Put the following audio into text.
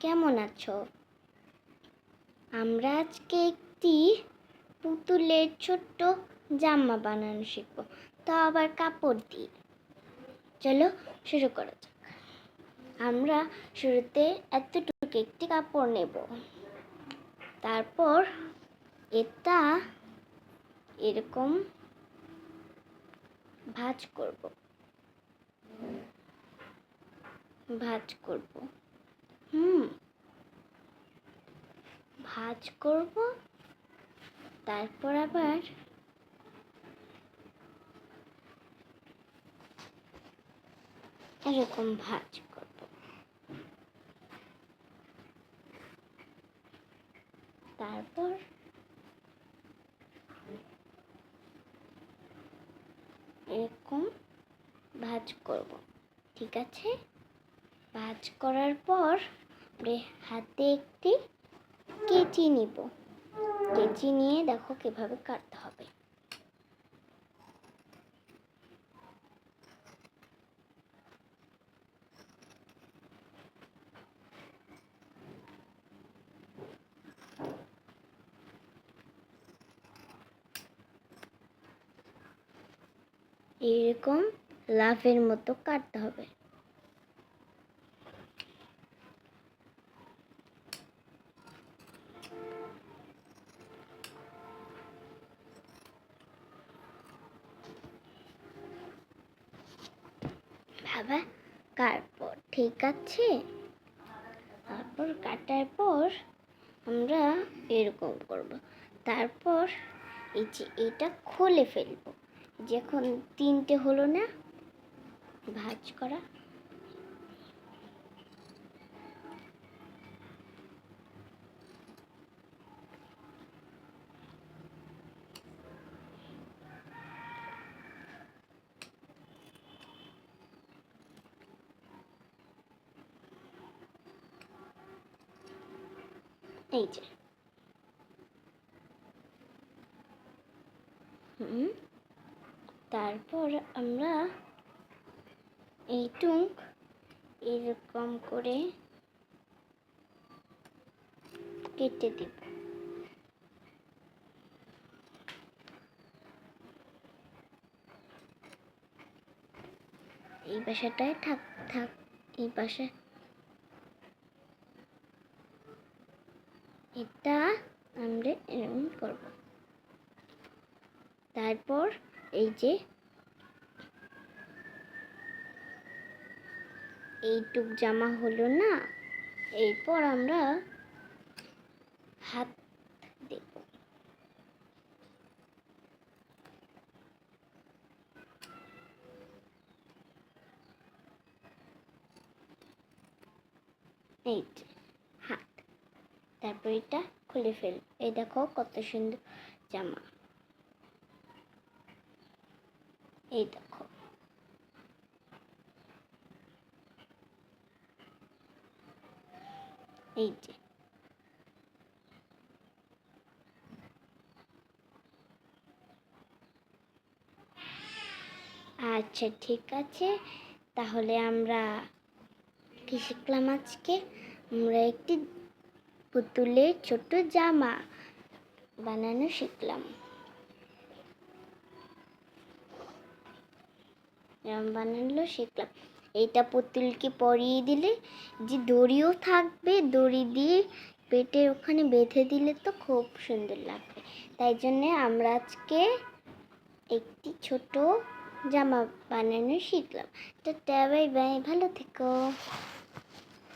কেমন আছো? আমরা আজকে একটি পুতুলের ছোট্ট জামা বানানো শিখব, তা আবার কাপড় দিয়ে। চলো শুরু করা যাক। আমরা শুরুতে এতটুকু একটি কাপড় নেব, তারপর এটা এরকম ভাঁজ করব। ভাঁজ করব তারপর আবার এরকম ভাঁজ করব। তারপর এরকম ভাঁজ করব। ঠিক আছে, ভাঁজ করার পর হাতে একটি কেচি নিব। কেচি নিয়ে দেখো কিভাবে কাটতে হবে। এরকম লাভের মতো কাটতে হবে। বাবা কাটবো, ঠিক আছে। তারপর কাটার পর আমরা এরকম করব। তারপর এই যে এটা খুলে ফেলবো। যখন তিনটে হলো না ভাঁজ করা, এই যে তারপর আমরা এইটুক এরকম করে কেটে দিব। এই পাশাটায় থাক থাক, এই পাশে এটা আমরা এরকম করব। তারপর এই যে এইটুক জামা হলো না, এরপর আমরা হাত দেব। এই যে হাত, তারপর এটা খুলে ফেল। এই দেখো কত সুন্দর জামা। এই দেখো, এই যে আচ্ছা ঠিক আছে, তাহলে আমরা কি শিখলাম আজকে? আমরা একটি পুতুলের ছোট জামা বানানো শিখলাম। এইটা পুতুলকে পরিয়ে দিলে যে দড়িও থাকবে, দড়ি দিয়ে পেটের ওখানে বেঁধে দিলে তো খুব সুন্দর লাগবে। তাই জন্যে আমরা আজকে একটি ছোট জামা বানানো শিখলাম। তো বাই বাই, ভালো থেকো।